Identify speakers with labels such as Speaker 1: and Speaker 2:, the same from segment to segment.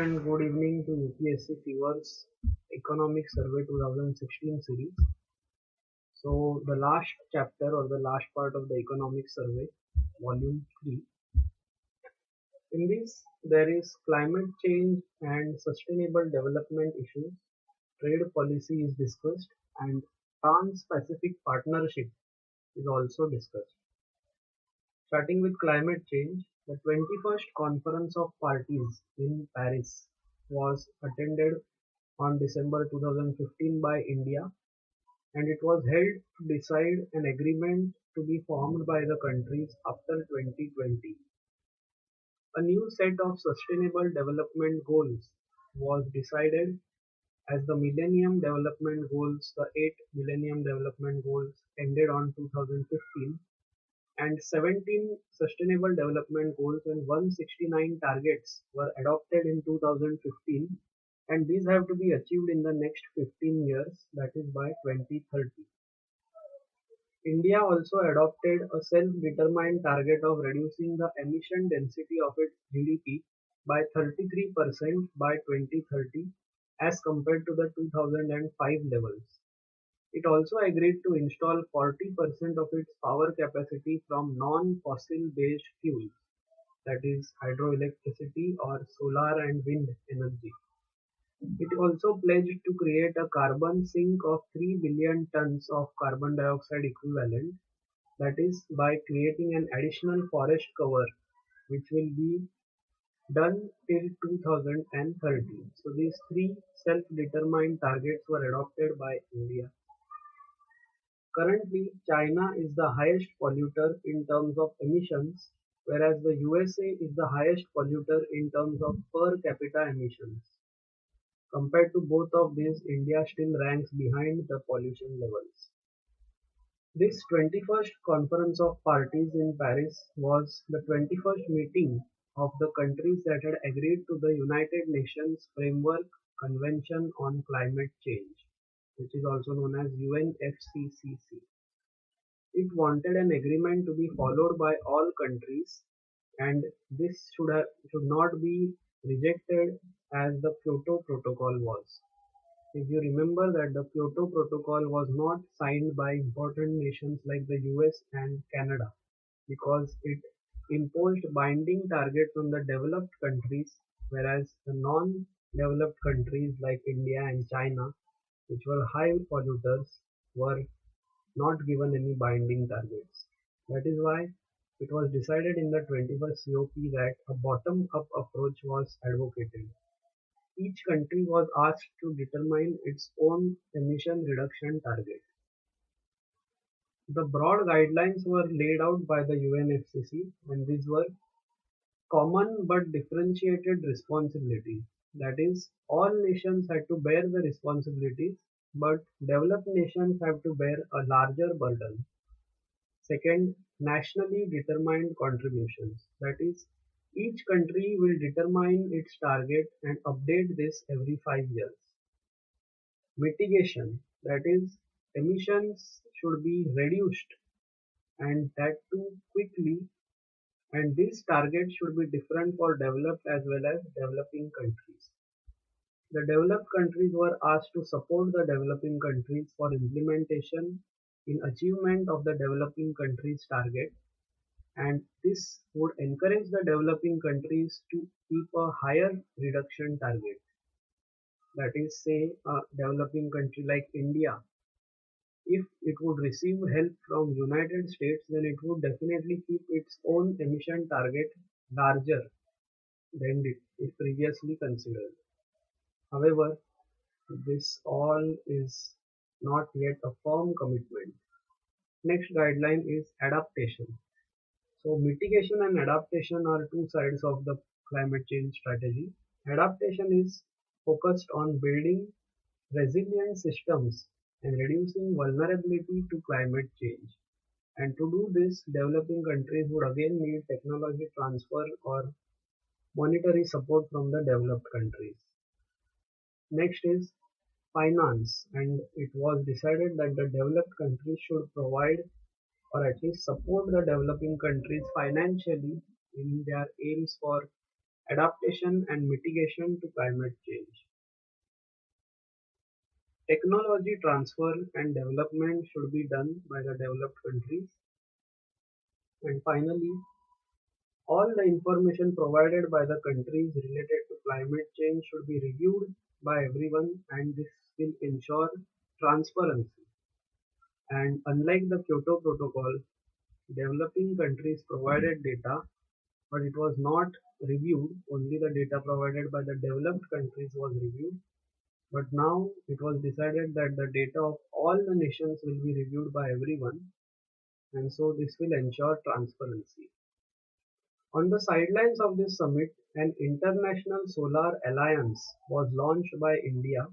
Speaker 1: and good evening to UPSCFEVER's Economic Survey 2016 series. So, the last chapter or the last part of the Economic Survey, Volume 3. In this, there is climate change and sustainable development issues, trade policy is discussed, and Trans-Pacific Partnership is also discussed. Starting with climate change, the 21st Conference of Parties in Paris was attended on December 2015 by India, and it was held to decide an agreement to be formed by the countries after 2020. A new set of sustainable development goals was decided as the Millennium Development Goals, the 8 Millennium Development Goals ended on 2015, and 17 Sustainable Development Goals and 169 targets were adopted in 2015, and these have to be achieved in the next 15 years, that is by 2030. India also adopted a self-determined target of reducing the emission density of its GDP by 33% by 2030 as compared to the 2005 levels. It also agreed to install 40% of its power capacity from non-fossil based fuels, that is hydroelectricity or solar and wind energy. It also pledged to create a carbon sink of 3 billion tons of carbon dioxide equivalent, that is by creating an additional forest cover, which will be done till 2030. So these three self-determined targets were adopted by India. Currently, China is the highest polluter in terms of emissions, whereas the USA is the highest polluter in terms of per capita emissions. Compared to both of these, India still ranks behind the pollution levels. This 21st Conference of Parties in Paris was the 21st meeting of the countries that had agreed to the United Nations Framework Convention on Climate Change, which is also known as UNFCCC. It wanted an agreement to be followed by all countries, and this should not be rejected as the Kyoto Protocol was. If you remember that the Kyoto Protocol was not signed by important nations like the US and Canada because it imposed binding targets on the developed countries, whereas the non-developed countries like India and China, which were high polluters, were not given any binding targets. That is why it was decided in the 21st COP that a bottom-up approach was advocated. Each country was asked to determine its own emission reduction target. The broad guidelines were laid out by the UNFCCC, and these were common but differentiated responsibilities. That is, all nations had to bear the responsibilities, but developed nations have to bear a larger burden. Second, nationally determined contributions. That is, each country will determine its target and update this every 5 years. Mitigation. That is, emissions should be reduced, and that too quickly, and these targets should be different for developed as well as developing countries. The developed countries were asked to support the developing countries for implementation in achievement of the developing countries' target, and this would encourage the developing countries to keep a higher reduction target. That is, say, a developing country like India, if it would receive help from United States, then it would definitely keep its own emission target larger than it previously considered. However, this all is not yet a firm commitment. Next guideline is adaptation. So mitigation and adaptation are two sides of the climate change strategy. Adaptation is focused on building resilient systems and reducing vulnerability to climate change. And to do this, developing countries would again need technology transfer or monetary support from the developed countries. Next is finance, and it was decided that the developed countries should provide or at least support the developing countries financially in their aims for adaptation and mitigation to climate change. Technology transfer and development should be done by the developed countries. And finally, all the information provided by the countries related to climate change should be reviewed by everyone, and this will ensure transparency. And unlike the Kyoto Protocol, developing countries provided data, but it was not reviewed. Only the data provided by the developed countries was reviewed. But now it was decided that the data of all the nations will be reviewed by everyone, and so this will ensure transparency. On the sidelines of this summit, an international solar alliance was launched by India.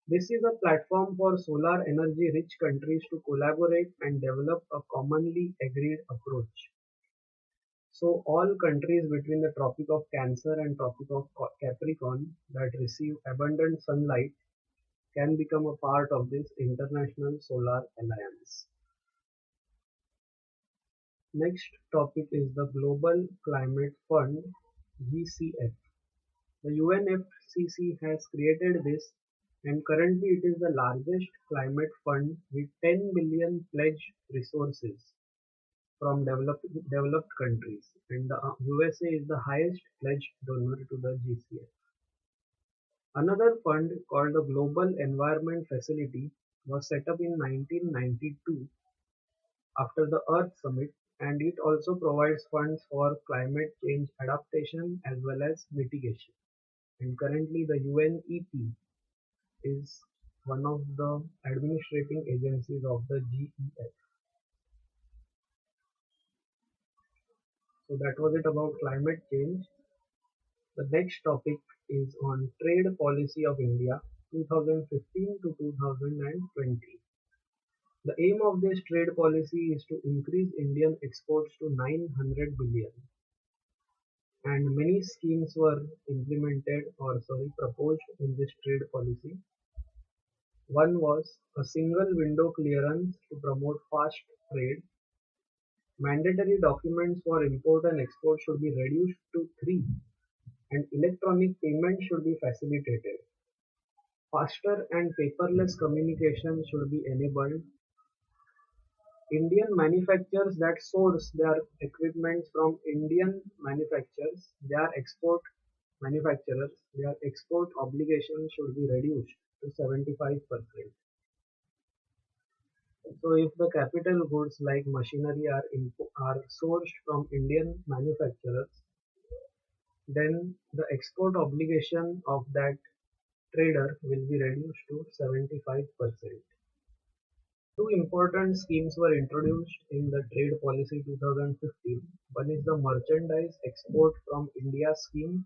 Speaker 1: This is a platform for solar energy rich countries to collaborate and develop a commonly agreed approach. So all countries between the Tropic of Cancer and Tropic of Capricorn that receive abundant sunlight can become a part of this international solar alliance. Next topic is the Global Climate Fund (GCF). The UNFCCC has created this, and currently it is the largest climate fund with 10 billion pledged resources from developed countries, and the USA is the highest pledged donor to the GCF. Another fund called the Global Environment Facility was set up in 1992 after the Earth Summit, and it also provides funds for climate change adaptation as well as mitigation. And currently the UNEP is one of the administrating agencies of the GEF. So that was it about climate change. The next topic is on trade policy of India 2015 to 2020. The aim of this trade policy is to increase Indian exports to 900 billion, and many schemes were proposed in this trade policy. One was a single window clearance to promote fast trade. Mandatory documents for import and export should be reduced to 3, and electronic payment should be facilitated. Faster and paperless communication should be enabled. Indian manufacturers that source their equipment from Indian manufacturers, their export manufacturers, their export obligations should be reduced to 75%. So if the capital goods like machinery are sourced from Indian manufacturers, then the export obligation of that trader will be reduced to 75%. Two important schemes were introduced in the Trade Policy 2015. One is the Merchandise Export from India scheme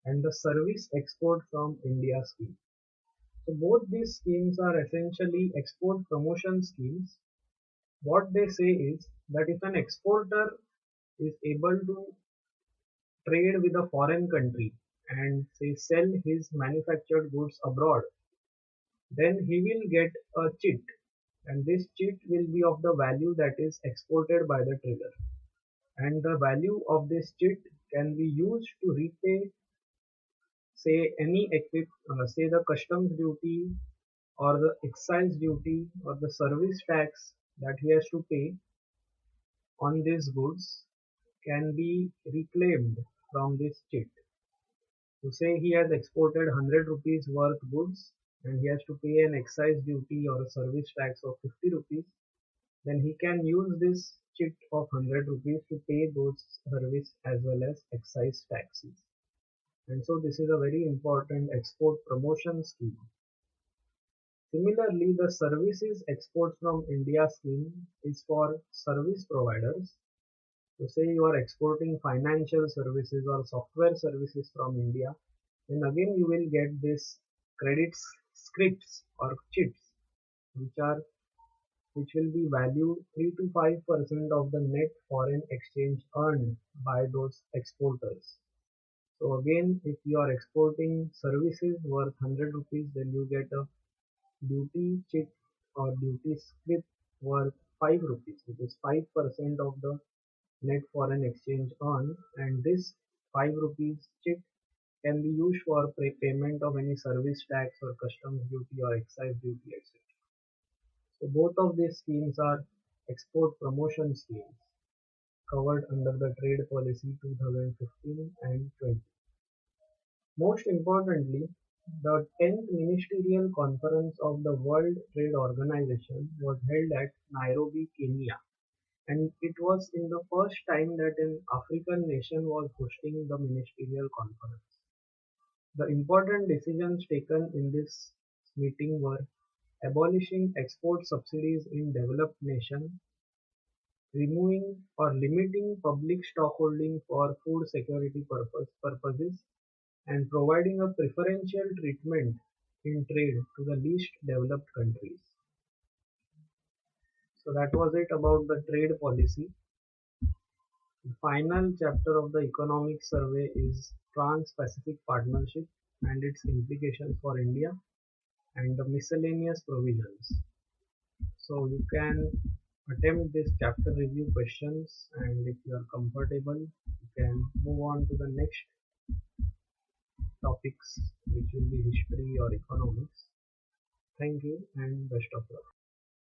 Speaker 1: and the Service Export from India scheme. So both these schemes are essentially export promotion schemes. What they say is that if an exporter is able to trade with a foreign country and say sell his manufactured goods abroad, then he will get a chit, and this chit will be of the value that is exported by the trader, and the value of this chit can be used to repay say the customs duty or the excise duty or the service tax that he has to pay on these goods can be reclaimed from this chit. So say he has exported 100 rupees worth goods and he has to pay an excise duty or a service tax of 50 rupees, then he can use this chit of 100 rupees to pay those service as well as excise taxes. And so this is a very important export promotion scheme. Similarly, the Services Export from India scheme is for service providers. So say you are exporting financial services or software services from India, then again you will get this credit scripts or chits which will be valued 3 to 5% of the net foreign exchange earned by those exporters. So again, if you are exporting services worth 100 rupees, then you get a duty chit or duty script worth 5 rupees, which is 5% of the net foreign exchange earned, and this 5 rupees chit can be used for payment of any service tax or customs duty or excise duty, etc. So both of these schemes are export promotion schemes covered under the Trade Policy 2015 and 20. Most importantly, the 10th Ministerial Conference of the World Trade Organization was held at Nairobi, Kenya, and it was in the first time that an African nation was hosting the ministerial conference. The important decisions taken in this meeting were abolishing export subsidies in developed nations, removing or limiting public stockholding for food security purposes, and providing a preferential treatment in trade to the least developed countries. So that was it about the trade policy. The final chapter of the economic survey is Trans-Pacific Partnership and its implications for India and the miscellaneous provisions. So you can attempt this chapter review questions, and if you are comfortable, you can move on to the next topics, which will be history or economics. Thank you and best of luck.